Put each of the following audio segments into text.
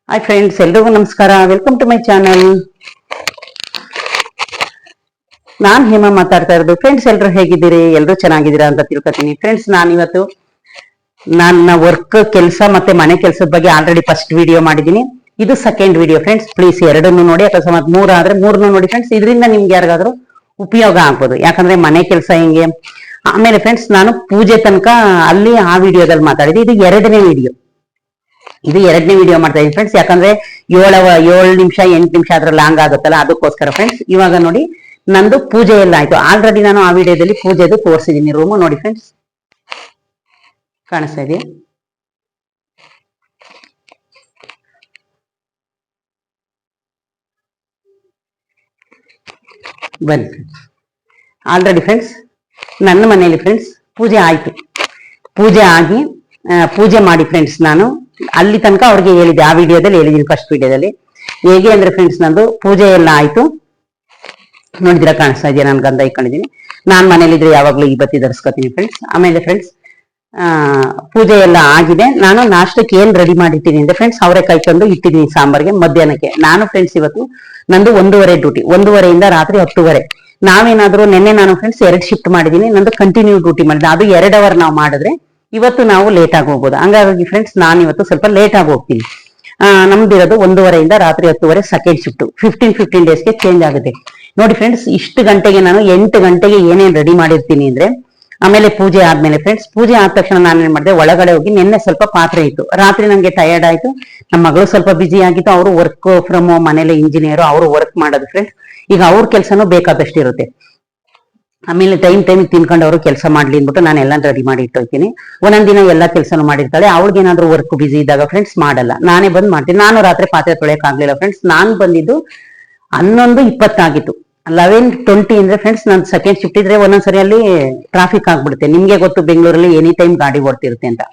Hi friends, ಎಲ್ರಿಗೂ ನಮಸ್ಕಾರ. Welcome to my channel. ನಾನ್ ಹೇಮಾ ಮಾತಾಡ್ತಾ ಇರೋದು. ಫ್ರೆಂಡ್ಸ್, ಎಲ್ರು ಹೇಗಿದ್ದೀರಿ? ಎಲ್ರು ಚೆನ್ನಾಗಿದ್ದೀರಾ ಅಂತ ತಿಳ್ಕೊತೀನಿ. ಫ್ರೆಂಡ್ಸ್, ನಾನಿವತ್ತು ನನ್ನ ವರ್ಕ್ ಕೆಲಸ ಮತ್ತೆ ಮನೆ ಕೆಲಸದ ಬಗ್ಗೆ ಆಲ್ರೆಡಿ ಫಸ್ಟ್ ವಿಡಿಯೋ ಮಾಡಿದ್ದೀನಿ. ಇದು ಸೆಕೆಂಡ್ ವಿಡಿಯೋ. ಫ್ರೆಂಡ್ಸ್, ಪ್ಲೀಸ್ ಎರಡನ್ನು ನೋಡಿ. ಅಕಸ್ಮಾತ್ ಮೂರಾದ್ರೆ ಮೂರನ್ನು ನೋಡಿ ಫ್ರೆಂಡ್ಸ್. ಇದರಿಂದ ನಿಮ್ಗೆ ಯಾರಿಗಾದ್ರೂ ಉಪಯೋಗ ಆಗ್ಬೋದು. ಯಾಕಂದ್ರೆ ಮನೆ ಕೆಲಸ ಹೆಂಗೆ, ಆಮೇಲೆ ಫ್ರೆಂಡ್ಸ್ ನಾನು ಪೂಜೆ ತನಕ ಅಲ್ಲಿ ಆ ವಿಡಿಯೋದಲ್ಲಿ ಮಾತಾಡಿದೆ. ಇದು ಎರಡನೇ ವಿಡಿಯೋ ಮಾಡ್ತಾ ಇದ್ದೀನಿ ಫ್ರೆಂಡ್ಸ್. ಯಾಕಂದ್ರೆ 7 ನಿಮಿಷ 8 ನಿಮಿಷ ಅದ್ರ ಲಾಂಗ್ ಆಗುತ್ತಲ್ಲ, ಅದಕ್ಕೋಸ್ಕರ ಫ್ರೆಂಡ್ಸ್. ಇವಾಗ ನೋಡಿ, ನಂದು ಪೂಜೆ ಎಲ್ಲ ಆಯ್ತು. ಆಲ್ರೆಡಿ ನಾನು ಆ ವಿಡಿಯೋದಲ್ಲಿ ಪೂಜೆದು ತೋರಿಸಿದ್ದೀನಿ. ರೂಮು ನೋಡಿ ಫ್ರೆಂಡ್ಸ್, ಕಾಣಿಸ್ತಾ ಇದೆಯಾ? ಬನ್ನಿ. ಆಲ್ರೆಡಿ ಫ್ರೆಂಡ್ಸ್ ನನ್ನ ಮನೆಯಲ್ಲಿ ಫ್ರೆಂಡ್ಸ್ ಪೂಜೆ ಆಯ್ತು. ಪೂಜೆ ಮಾಡಿ ಫ್ರೆಂಡ್ಸ್ ನಾನು ಅಲ್ಲಿ ತನಕ ಅವ್ರಿಗೆ ಹೇಳಿದ್ದೆ. ಆ ವಿಡಿಯೋದಲ್ಲಿ ಹೇಳಿದ್ದೀನಿ, ಫಸ್ಟ್ ವಿಡಿಯೋದಲ್ಲಿ. ಹೇಗೆ ಅಂದ್ರೆ ಫ್ರೆಂಡ್ಸ್, ನಂದು ಪೂಜೆ ಎಲ್ಲ ಆಯ್ತು. ನೋಡಿದಿರ, ಕಾಣಿಸ್ತಾ ಇದೆಯಾ? ನಾನು ಗಂಧ ಇಟ್ಕೊಂಡಿದ್ದೀನಿ. ನಾನ್ ಮನೇಲಿದ್ರೆ ಯಾವಾಗ್ಲೂ ಈ ಬತ್ತಿ ಧರಿಸ್ಕೊತೀನಿ ಫ್ರೆಂಡ್ಸ್. ಆಮೇಲೆ ಫ್ರೆಂಡ್ಸ್ ಪೂಜೆ ಎಲ್ಲ ಆಗಿದೆ. ನಾನು ನಾಷ್ಟಕ್ಕೆ ಏನ್ ರೆಡಿ ಮಾಡಿರ್ತೀನಿ ಅಂದ್ರೆ ಫ್ರೆಂಡ್ಸ್, ಅವರೇ ಕಾಯ್ಕೊಂಡು ಇಟ್ಟಿದ್ದೀನಿ ಸಾಂಬಾರ್ಗೆ ಮಧ್ಯಾಹ್ನಕ್ಕೆ. ನಾನು ಫ್ರೆಂಡ್ಸ್ ಇವತ್ತು ನಂದು 1:30 ಡ್ಯೂಟಿ, 1:30 ರಾತ್ರಿ 10:30. ನಾವೇನಾದ್ರೂ ನಿನ್ನೆ ನಾನು ಫ್ರೆಂಡ್ಸ್ 2 ಶಿಫ್ಟ್ ಮಾಡಿದ್ದೀನಿ. ನಂದು ಕಂಟಿನ್ಯೂ ಡ್ಯೂಟಿ ಮಾಡಿದೆ. ಅದು 2 ಅವರ್ ನಾವು ಮಾಡಿದ್ರೆ ಇವತ್ತು ನಾವು ಲೇಟ್ ಆಗಿ ಹೋಗ್ಬೋದು. ಹಂಗಾಗಿ ಫ್ರೆಂಡ್ಸ್ ನಾನು ಇವತ್ತು ಸ್ವಲ್ಪ ಲೇಟ್ ಆಗಿ ಹೋಗ್ತೀನಿ. ನಮ್ದಿರೋದು 1:30 ರಾತ್ರಿ 10:30 ಸೆಕೆಂಡ್ ಶಿಫ್ಟ್. 15 ಡೇಸ್ಗೆ ಚೇಂಜ್ ಆಗುತ್ತೆ. ನೋಡಿ ಫ್ರೆಂಡ್ಸ್, ಇಷ್ಟು ಗಂಟೆಗೆ ನಾನು 8 ಗಂಟೆಗೆ ಏನೇನ್ ರೆಡಿ ಮಾಡಿರ್ತೀನಿ ಅಂದ್ರೆ, ಆಮೇಲೆ ಪೂಜೆ ಆದ್ಮೇಲೆ ಫ್ರೆಂಡ್ಸ್, ಪೂಜೆ ಆದ ತಕ್ಷಣ ನಾನು ಏನ್ ಮಾಡಿದೆ, ಒಳಗಡೆ ಹೋಗಿ ನಿನ್ನೆ ಸ್ವಲ್ಪ ಪಾತ್ರೆ ಇತ್ತು. ರಾತ್ರಿ ನಂಗೆ ಟಯರ್ಡ್ ಆಯ್ತು. ನಮ್ಮ ಮಗಳು ಸ್ವಲ್ಪ ಬಿಸಿ ಆಗಿತ್ತು. ಅವರು ವರ್ಕ್ ಫ್ರಮ್ ಹೋಮ್, ಮನೇಲಿ ಇಂಜಿನಿಯರ್, ಅವರು ವರ್ಕ್ ಮಾಡೋದು ಫ್ರೆಂಡ್ಸ್. ಈಗ ಅವ್ರ ಕೆಲ್ಸನೂ ಬೇಕಾದಷ್ಟು ಇರುತ್ತೆ. ಆಮೇಲೆ ಟೈಮ್ ತಿನ್ಕೊಂಡು ಅವರು ಕೆಲಸ ಮಾಡ್ಲಿ ಅಂದ್ಬಿಟ್ಟು ನಾನು ಎಲ್ಲ ರೆಡಿ ಮಾಡಿ ಇಟ್ಟೋಗ್ತೀನಿ. ಒಂದೊಂದ್ ದಿನ ಎಲ್ಲ ಕೆಲಸನೂ ಮಾಡಿರ್ತಾಳೆ. ಅವಳಿಗೇನಾದ್ರೂ ವರ್ಕ್ ಬಿಸಿ ಇದ್ದಾಗ ಫ್ರೆಂಡ್ಸ್ ಮಾಡಲ್ಲ, ನಾನೇ ಬಂದ್ ಮಾಡ್ತೀನಿ. ನಾನು ರಾತ್ರಿ ಪಾತ್ರೆ ತೊಳೆಯಕ್ ಆಗ್ಲಿಲ್ಲ ಫ್ರೆಂಡ್ಸ್. ನಾನ್ ಬಂದಿದ್ದು 11:20 ಆಗಿತ್ತು. 11:20 ಅಂದ್ರೆ ಫ್ರೆಂಡ್ಸ್, ನಾನು ಸೆಕೆಂಡ್ ಶಿಫ್ಟ್ ಇದ್ರೆ ಒಂದೊಂದ್ಸರಿ ಅಲ್ಲಿ ಟ್ರಾಫಿಕ್ ಆಗ್ಬಿಡುತ್ತೆ. ನಿಮ್ಗೆ ಗೊತ್ತು, ಬೆಂಗಳೂರಲ್ಲಿ ಎನಿ ಟೈಮ್ ಗಾಡಿ ಓಡ್ತಿರುತ್ತೆ ಅಂತ.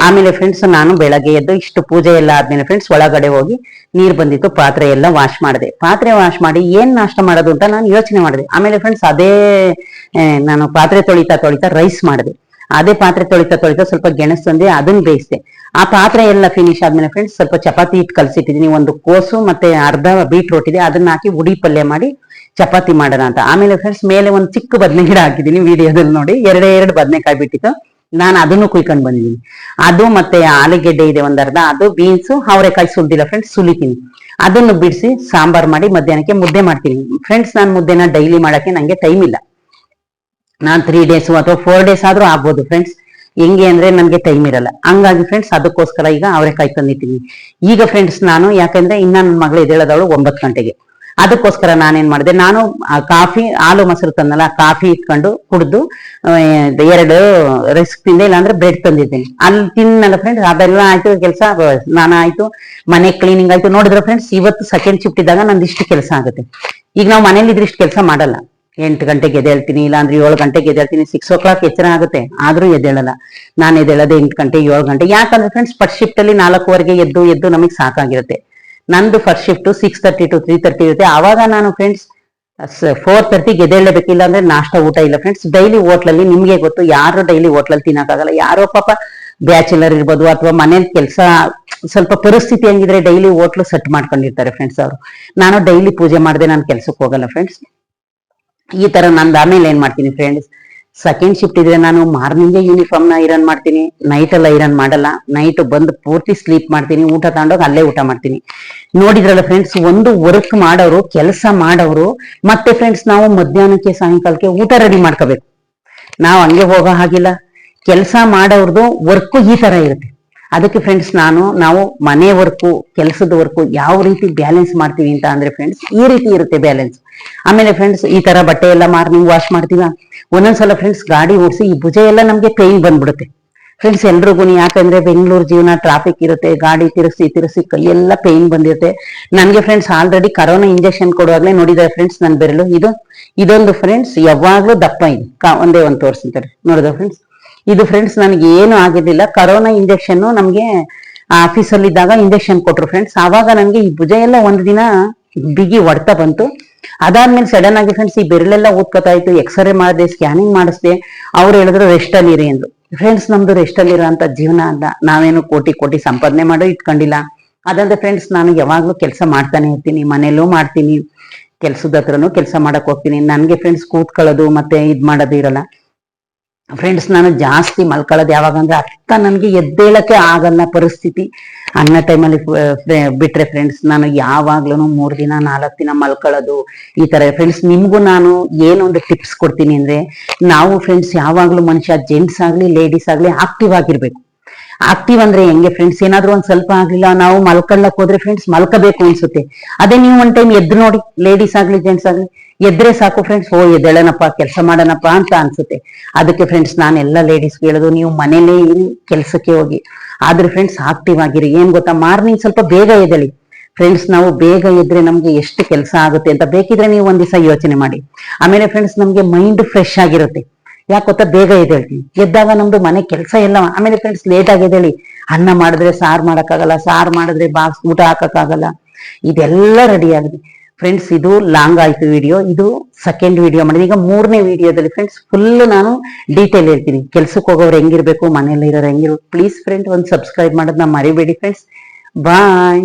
ಆಮೇಲೆ ಫ್ರೆಂಡ್ಸ್ ನಾನು ಬೆಳಗ್ಗೆ ಎದ್ದು ಇಷ್ಟು ಪೂಜೆ ಎಲ್ಲ ಆದ್ಮೇಲೆ ಫ್ರೆಂಡ್ಸ್ ಒಳಗಡೆ ಹೋಗಿ ನೀರ್ ಬಂದಿತ್ತು, ಪಾತ್ರೆ ಎಲ್ಲ ವಾಶ್ ಮಾಡಿದೆ. ಪಾತ್ರೆ ವಾಶ್ ಮಾಡಿ ಏನ್ ನಾಷ್ಟ ಮಾಡೋದು ಅಂತ ನಾನು ಯೋಚನೆ ಮಾಡಿದೆ. ಆಮೇಲೆ ಫ್ರೆಂಡ್ಸ್ ನಾನು ಪಾತ್ರೆ ತೊಳಿತಾ ರೈಸ್ ಮಾಡಿದೆ. ಅದೇ ಪಾತ್ರೆ ತೊಳಿತಾ ಸ್ವಲ್ಪ ಗೆಣಸು ತಂದೆ, ಅದನ್ನ ಬೇಯಿಸಿದೆ. ಆ ಪಾತ್ರೆ ಎಲ್ಲ ಫಿನಿಶ್ ಆದ್ಮೇಲೆ ಫ್ರೆಂಡ್ಸ್ ಸ್ವಲ್ಪ ಚಪಾತಿ ಹಿಟ್ಟು ಕಲ್ಸಿಟ್ಟಿದ್ದೀನಿ. 1 ಕೋಸು ಮತ್ತೆ ಅರ್ಧ ಬೀಟ್ರೋಟ್ ಇದೆ, ಅದನ್ನ ಹಾಕಿ ಉಡಿ ಪಲ್ಯ ಮಾಡಿ ಚಪಾತಿ ಮಾಡೋಣ ಅಂತ. ಆಮೇಲೆ ಫ್ರೆಂಡ್ಸ್ ಮೇಲೆ ಒಂದು ಚಿಕ್ಕ ಬದನೆ ಗಿಡ ಹಾಕಿದ್ದೀನಿ. ವಿಡಿಯೋದಲ್ಲಿ ನೋಡಿ, 2 ಬದನೆಕಾಯಿ ಬಿಟ್ಟಿತ್ತು. ನಾನು ಅದನ್ನು ಕುಯ್ಕೊಂಡು ಬಂದಿದ್ದೀನಿ. ಅದು ಮತ್ತೆ ಆಲೂಗೆಡ್ಡೆ ಇದೆ ಒಂದರ್ಧ, ಅದು ಬೀನ್ಸ್, ಅವರೆಕಾಯಿ ಸುಲ್ದಿಲ್ಲ ಫ್ರೆಂಡ್ಸ್, ಸುಲಿತೀನಿ. ಅದನ್ನು ಬಿಡಿಸಿ ಸಾಂಬಾರ್ ಮಾಡಿ ಮಧ್ಯಾಹ್ನಕ್ಕೆ ಮುದ್ದೆ ಮಾಡ್ತೀನಿ ಫ್ರೆಂಡ್ಸ್. ನಾನು ಮುದ್ದೆನ ಡೈಲಿ ಮಾಡಕ್ಕೆ ನಂಗೆ ಟೈಮ್ ಇಲ್ಲ. ನಾನ್ 3 ಡೇಸ್ ಅಥವಾ 4 ಡೇಸ್ ಆದ್ರೂ ಆಗ್ಬೋದು ಫ್ರೆಂಡ್ಸ್. ಹೆಂಗೆ ಅಂದ್ರೆ ನನ್ಗೆ ಟೈಮ್ ಇರಲ್ಲ. ಹಂಗಾಗಿ ಫ್ರೆಂಡ್ಸ್ ಅದಕ್ಕೋಸ್ಕರ ಈಗ ಅವರೆಕಾಯಿ ತಂದಿದ್ದೀನಿ. ಈಗ ಫ್ರೆಂಡ್ಸ್ ನಾನು, ಯಾಕಂದ್ರೆ ಇನ್ನ ನನ್ನ ಮಗಳು ಎದ್ದೇಳದವಳು 9 ಗಂಟೆಗೆ. ಅದಕ್ಕೋಸ್ಕರ ನಾನೇನ್ ಮಾಡಿದೆ, ನಾನು ಕಾಫಿ, ಹಾಲು ಮೊಸರು ತಂದಲ್ಲ, ಕಾಫಿ ಇಟ್ಕೊಂಡು ಕುಡ್ದು 2 ರಸ್ಕ್ ತಿಂದೆ, ಇಲ್ಲಾಂದ್ರೆ ಬ್ರೆಡ್ ತಂದಿದ್ದೀನಿ. ಅಲ್ಲಿ ತಿನ್ನಲ್ಲ ಫ್ರೆಂಡ್ಸ್. ಅದೆಲ್ಲ ಆಯ್ತು ಕೆಲಸ. ಸ್ನಾನ ಆಯ್ತು, ಮನೆ ಕ್ಲೀನಿಂಗ್ ಆಯ್ತು. ನೋಡಿದ್ರೆ ಫ್ರೆಂಡ್ಸ್, ಇವತ್ತು ಸೆಕೆಂಡ್ ಶಿಫ್ಟ್ ಇದ್ದಾಗ ನಂದು ಇಷ್ಟು ಕೆಲಸ ಆಗುತ್ತೆ. ಈಗ ನಾವು ಮನೇಲಿ ಇದ್ರೆ ಇಷ್ಟು ಕೆಲಸ ಮಾಡಲ್ಲ. 8 ಗಂಟೆಗೆ ಎದ್ದೇಳ್ತೀನಿ, ಇಲ್ಲಾಂದ್ರೆ 7 ಗಂಟೆಗೆ ಎದ್ದೇಳ್ತೀನಿ. 6 o'clock ಎಚ್ಚರ ಆಗುತ್ತೆ, ಆದ್ರೂ ಎದ್ದೇಳಲ್ಲ. ನಾನು ಎದ್ದೇಳದೆ 8 ಗಂಟೆ 7 ಗಂಟೆ. ಯಾಕಂದ್ರೆ ಫ್ರೆಂಡ್ಸ್ ಫಸ್ಟ್ ಶಿಫ್ಟ್ ಅಲ್ಲಿ 4:15 ಎದ್ದು ನಮಗೆ ಸಾಕಾಗಿರುತ್ತೆ. ನಂದು ಫಸ್ಟ್ ಶಿಫ್ಟ್ 6:30 to 3:30 ಇರುತ್ತೆ. ಆವಾಗ ನಾನು ಫ್ರೆಂಡ್ಸ್ 4:30 ಎದ್ದೇಳಬೇಕಿಲ್ಲ ಅಂದ್ರೆ ನಾಷ್ಟ ಊಟ ಇಲ್ಲ ಫ್ರೆಂಡ್ಸ್. ಡೈಲಿ ಹೋಟ್ಲಲ್ಲಿ, ನಿಮ್ಗೆ ಗೊತ್ತು, ಯಾರು ಡೈಲಿ ಹೋಟ್ಲಲ್ಲಿ ತಿನ್ನಕ್ಕಾಗಲ್ಲ. ಯಾರೋ ಪಾಪ ಬ್ಯಾಚುಲರ್ ಇರ್ಬೋದು, ಅಥವಾ ಮನೇಲಿ ಕೆಲಸ ಸ್ವಲ್ಪ ಪರಿಸ್ಥಿತಿ ಹಂಗಿದ್ರೆ ಡೈಲಿ ಹೋಟ್ಲು ಸೆಟ್ ಮಾಡ್ಕೊಂಡಿರ್ತಾರೆ ಫ್ರೆಂಡ್ಸ್ ಅವರು. ನಾನು ಡೈಲಿ ಪೂಜೆ ಮಾಡದೆ ನಾನು ಕೆಲ್ಸಕ್ಕೆ ಹೋಗಲ್ಲ ಫ್ರೆಂಡ್ಸ್. ಈ ತರ ನಂದು. ಆಮೇಲೆ ಏನ್ ಮಾಡ್ತೀನಿ ಫ್ರೆಂಡ್ಸ್, ಸೆಕೆಂಡ್ ಶಿಫ್ಟ್ ಇದ್ರೆ ನಾನು ಮಾರ್ನಿಂಗೇ ಯೂನಿಫಾರ್ಮ್ ನ ಐರನ್ ಮಾಡ್ತೀನಿ. ನೈಟ್ ಎಲ್ಲ ಐರನ್ ಮಾಡಲ್ಲ. ನೈಟ್ ಬಂದು ಪೂರ್ತಿ ಸ್ಲೀಪ್ ಮಾಡ್ತೀನಿ. ಊಟ ತಗೊಂಡೋಗಿ ಅಲ್ಲೇ ಊಟ ಮಾಡ್ತೀನಿ. ನೋಡಿದ್ರಲ್ಲ ಫ್ರೆಂಡ್ಸ್, ಒಂದು ವರ್ಕ್ ಮಾಡೋರು, ಕೆಲಸ ಮಾಡೋರು, ಮತ್ತೆ ಫ್ರೆಂಡ್ಸ್ ನಾವು ಮಧ್ಯಾಹ್ನಕ್ಕೆ ಸಾಯಂಕಾಲಕ್ಕೆ ಊಟ ರೆಡಿ ಮಾಡ್ಕೋಬೇಕು. ನಾವು ಹಂಗೆ ಹೋಗೋ ಹಾಗಿಲ್ಲ. ಕೆಲಸ ಮಾಡೋರ್ದು ವರ್ಕ್ ಈ ತರ ಇರುತ್ತೆ. ಅದಕ್ಕೆ ಫ್ರೆಂಡ್ಸ್ ನಾವು ಮನೆ ವರ್ಕು, ಕೆಲಸದ ವರ್ಕು ಯಾವ ರೀತಿ ಬ್ಯಾಲೆನ್ಸ್ ಮಾಡ್ತೀವಿ ಅಂತ ಅಂದ್ರೆ ಫ್ರೆಂಡ್ಸ್, ಈ ರೀತಿ ಇರುತ್ತೆ ಬ್ಯಾಲೆನ್ಸ್. ಆಮೇಲೆ ಫ್ರೆಂಡ್ಸ್ ಈ ತರ ಬಟ್ಟೆ ಎಲ್ಲ ಮಾರ್ನಿಂಗ್ ವಾಶ್ ಮಾಡ್ತೀವ. ಒಂದೊಂದ್ಸಲ ಫ್ರೆಂಡ್ಸ್ ಗಾಡಿ ಓಡಿಸಿ ಈ ಭುಜ ಎಲ್ಲ ನಮ್ಗೆ ಪೇನ್ ಬಂದ್ಬಿಡುತ್ತೆ ಫ್ರೆಂಡ್ಸ್, ಎಲ್ರಿಗೂ. ಯಾಕಂದ್ರೆ ಬೆಂಗಳೂರು ಜೀವನ, ಟ್ರಾಫಿಕ್ ಇರುತ್ತೆ, ಗಾಡಿ ತಿರುಗಿಸಿ ಕೈಯೆಲ್ಲ ಪೇನ್ ಬಂದಿರುತ್ತೆ. ನನ್ಗೆ ಫ್ರೆಂಡ್ಸ್ ಆಲ್ರೆಡಿ ಕರೋನಾ ಇಂಜೆಕ್ಷನ್ ಕೊಡುವಾಗ್ಲೇ ನೋಡಿದ್ರೆ ಫ್ರೆಂಡ್ಸ್ ನನ್ನ ಬೆರಳು ಇದೊಂದು ಫ್ರೆಂಡ್ಸ್ ಯಾವಾಗ್ಲೂ ದಪ್ಪ ಇದೆ. ಒಂದೇ ಒಂದು ತೋರಿಸ್ತಾರೆ, ನೋಡಿದ ಫ್ರೆಂಡ್ಸ್. ಇದು ಫ್ರೆಂಡ್ಸ್ ನನಗೆ ಏನು ಆಗಿರ್ಲಿಲ್ಲ. ಕರೋನಾ ಇಂಜೆಕ್ಷನ್ ನಮ್ಗೆ ಆಫೀಸಲ್ಲಿ ಇದ್ದಾಗ ಇಂಜೆಕ್ಷನ್ ಕೊಟ್ರು ಫ್ರೆಂಡ್ಸ್. ಆವಾಗ ನನ್ಗೆ ಈ ಭುಜ ಎಲ್ಲ ಒಂದು ದಿನ ಬಿಗಿ ಹೊಡ್ತಾ ಬಂತು. ಅದಾದ್ಮೇಲೆ ಸಡನ್ ಆಗಿ ಫ್ರೆಂಡ್ಸ್ ಈ ಬೆರಳೆಲ್ಲ ಊದ್ಕೊತಾ ಇತ್ತು. ಎಕ್ಸ್ರೇ ಮಾಡಿದೆ, ಸ್ಕ್ಯಾನಿಂಗ್ ಮಾಡಿಸ್ದೆ. ಅವ್ರು ಹೇಳಿದ್ರು ರೆಸ್ಟ್ ಅಲ್ಲಿ ಇರಿ ಎಂದು. ಫ್ರೆಂಡ್ಸ್ ನಮ್ದು ರೆಸ್ಟ್ ಅಲ್ಲಿ ಇರೋ ಅಂತ ಜೀವನ ಅಲ್ಲ. ನಾವೇನು ಕೋಟಿ ಸಂಪಾದನೆ ಮಾಡೋ ಇಟ್ಕೊಂಡಿಲ್ಲ. ಅದಂದ್ರೆ ಫ್ರೆಂಡ್ಸ್ ನಾನು ಯಾವಾಗ್ಲೂ ಕೆಲಸ ಮಾಡ್ತಾನೆ ಇರ್ತೀನಿ, ಮನೇಲೂ ಮಾಡ್ತೀನಿ, ಕೆಲ್ಸದ ಹತ್ರನೂ ಕೆಲಸ ಮಾಡಕ್ ಹೋಗ್ತೀನಿ. ನನ್ಗೆ ಫ್ರೆಂಡ್ಸ್ ಕೂತ್ಕೊಳ್ಳೋದು ಮತ್ತೆ ಇದ್ ಮಾಡೋದು ಇರಲ್ಲ ಫ್ರೆಂಡ್ಸ್. ನಾನು ಜಾಸ್ತಿ ಮಲ್ಕೊಳ್ಳೋದು ಯಾವಾಗ ಅಂದ್ರೆ ಅತ್ತ ನನ್ಗೆ ಎದ್ದೇಳಕ್ಕೆ ಆಗಲ್ಲ ಪರಿಸ್ಥಿತಿ ಅನ್ನೋ ಟೈಮಲ್ಲಿ ಬಿಟ್ರೆ ಫ್ರೆಂಡ್ಸ್ ನಾನು ಯಾವಾಗ್ಲೂ 3 ದಿನ 4 ದಿನ ಮಲ್ಕೊಳ್ಳೋದು ಈ ತರ. ಫ್ರೆಂಡ್ಸ್ ನಿಮ್ಗೂ ನಾನು ಏನೊಂದು ಟಿಪ್ಸ್ ಕೊಡ್ತೀನಿ ಅಂದ್ರೆ, ನಾವು ಫ್ರೆಂಡ್ಸ್ ಯಾವಾಗ್ಲೂ ಮನುಷ್ಯ ಜೆಂಟ್ಸ್ ಆಗ್ಲಿ ಲೇಡೀಸ್ ಆಗ್ಲಿ ಆಕ್ಟಿವ್ ಆಗಿರ್ಬೇಕು. ಆಕ್ಟಿವ್ ಅಂದ್ರೆ ಹೆಂಗೆ ಫ್ರೆಂಡ್ಸ್, ಏನಾದ್ರು ಒಂದ್ ಸ್ವಲ್ಪ ಆಗ್ಲಿಲ್ಲ ನಾವು ಮಲ್ಕೊಳ್ಳಕ್ ಹೋದ್ರೆ ಫ್ರೆಂಡ್ಸ್ ಮಲ್ಕಬೇಕು ಅನ್ಸುತ್ತೆ. ಅದೇ ನೀವು ಒಂದ್ ಟೈಮ್ ಎದ್ದು ನೋಡಿ, ಲೇಡೀಸ್ ಆಗ್ಲಿ ಜೆಂಟ್ಸ್ ಆಗ್ಲಿ ಎದ್ರೆ ಸಾಕು ಫ್ರೆಂಡ್ಸ್, ಎದ್ದೇಳನಪ್ಪ ಕೆಲಸ ಮಾಡೋಣಪ್ಪ ಅಂತ ಅನ್ಸುತ್ತೆ. ಅದಕ್ಕೆ ಫ್ರೆಂಡ್ಸ್ ನಾನೆಲ್ಲ ಲೇಡೀಸ್ ಹೇಳೋದು, ನೀವು ಮನೇಲೇ ಇರಿ, ಕೆಲ್ಸಕ್ಕೆ ಹೋಗಿ, ಆದ್ರೆ ಫ್ರೆಂಡ್ಸ್ ಆಕ್ಟಿವ್ ಆಗಿರಿ. ಏನ್ ಗೊತ್ತಾ, ಮಾರ್ನಿಂಗ್ ಸ್ವಲ್ಪ ಬೇಗ ಎದ್ದೇಳಿ ಫ್ರೆಂಡ್ಸ್. ನಾವು ಬೇಗ ಎದ್ರೆ ನಮ್ಗೆ ಎಷ್ಟು ಕೆಲಸ ಆಗುತ್ತೆ ಅಂತ ಬೇಕಿದ್ರೆ ನೀವು ಒಂದ್ ದಿವಸ ಯೋಚನೆ ಮಾಡಿ. ಆಮೇಲೆ ಫ್ರೆಂಡ್ಸ್ ನಮ್ಗೆ ಮೈಂಡ್ ಫ್ರೆಶ್ ಆಗಿರುತ್ತೆ. ಯಾಕೆ ಗೊತ್ತಾ, ಬೇಗ ಎದ್ದೇಳ್ತೀವಿ, ಎದ್ದಾಗ ನಮ್ದು ಮನೆ ಕೆಲಸ ಎಲ್ಲ. ಆಮೇಲೆ ಫ್ರೆಂಡ್ಸ್ ಲೇಟ್ ಆಗಿ ಎದ್ದೇಳಿ, ಅನ್ನ ಮಾಡಿದ್ರೆ ಸಾರು ಮಾಡಕ್ಕಾಗಲ್ಲ, ಸಾರು ಮಾಡಿದ್ರೆ ಬಾಕ್ಸ್ ಊಟ ಹಾಕಕ್ಕಾಗಲ್ಲ, ಇದೆಲ್ಲ ರೆಡಿ ಆಗಿದೆ ಫ್ರೆಂಡ್ಸ್. ಇದು ಲಾಂಗ್ ಆಯ್ತು ವಿಡಿಯೋ, ಇದು ಸೆಕೆಂಡ್ ವಿಡಿಯೋ ಮಾಡಿದೆ. ಈಗ 3ನೇ ವಿಡಿಯೋದಲ್ಲಿ ಫ್ರೆಂಡ್ಸ್ ಫುಲ್ ನಾನು ಡೀಟೇಲ್ ಹೇಳ್ತೀನಿ, ಕೆಲ್ಸಕ್ಕೆ ಹೋಗೋರು ಹೆಂಗಿರ್ಬೇಕು, ಮನೇಲಿ ಇರೋರು ಹೆಂಗಿರ್ಬೇಕು. ಪ್ಲೀಸ್ ಫ್ರೆಂಡ್ ಒಂದು ಸಬ್ಸ್ಕ್ರೈಬ್ ಮಾಡೋದನ್ನ ಮರಿಬೇಡಿ ಫ್ರೆಂಡ್ಸ್. ಬಾಯ್.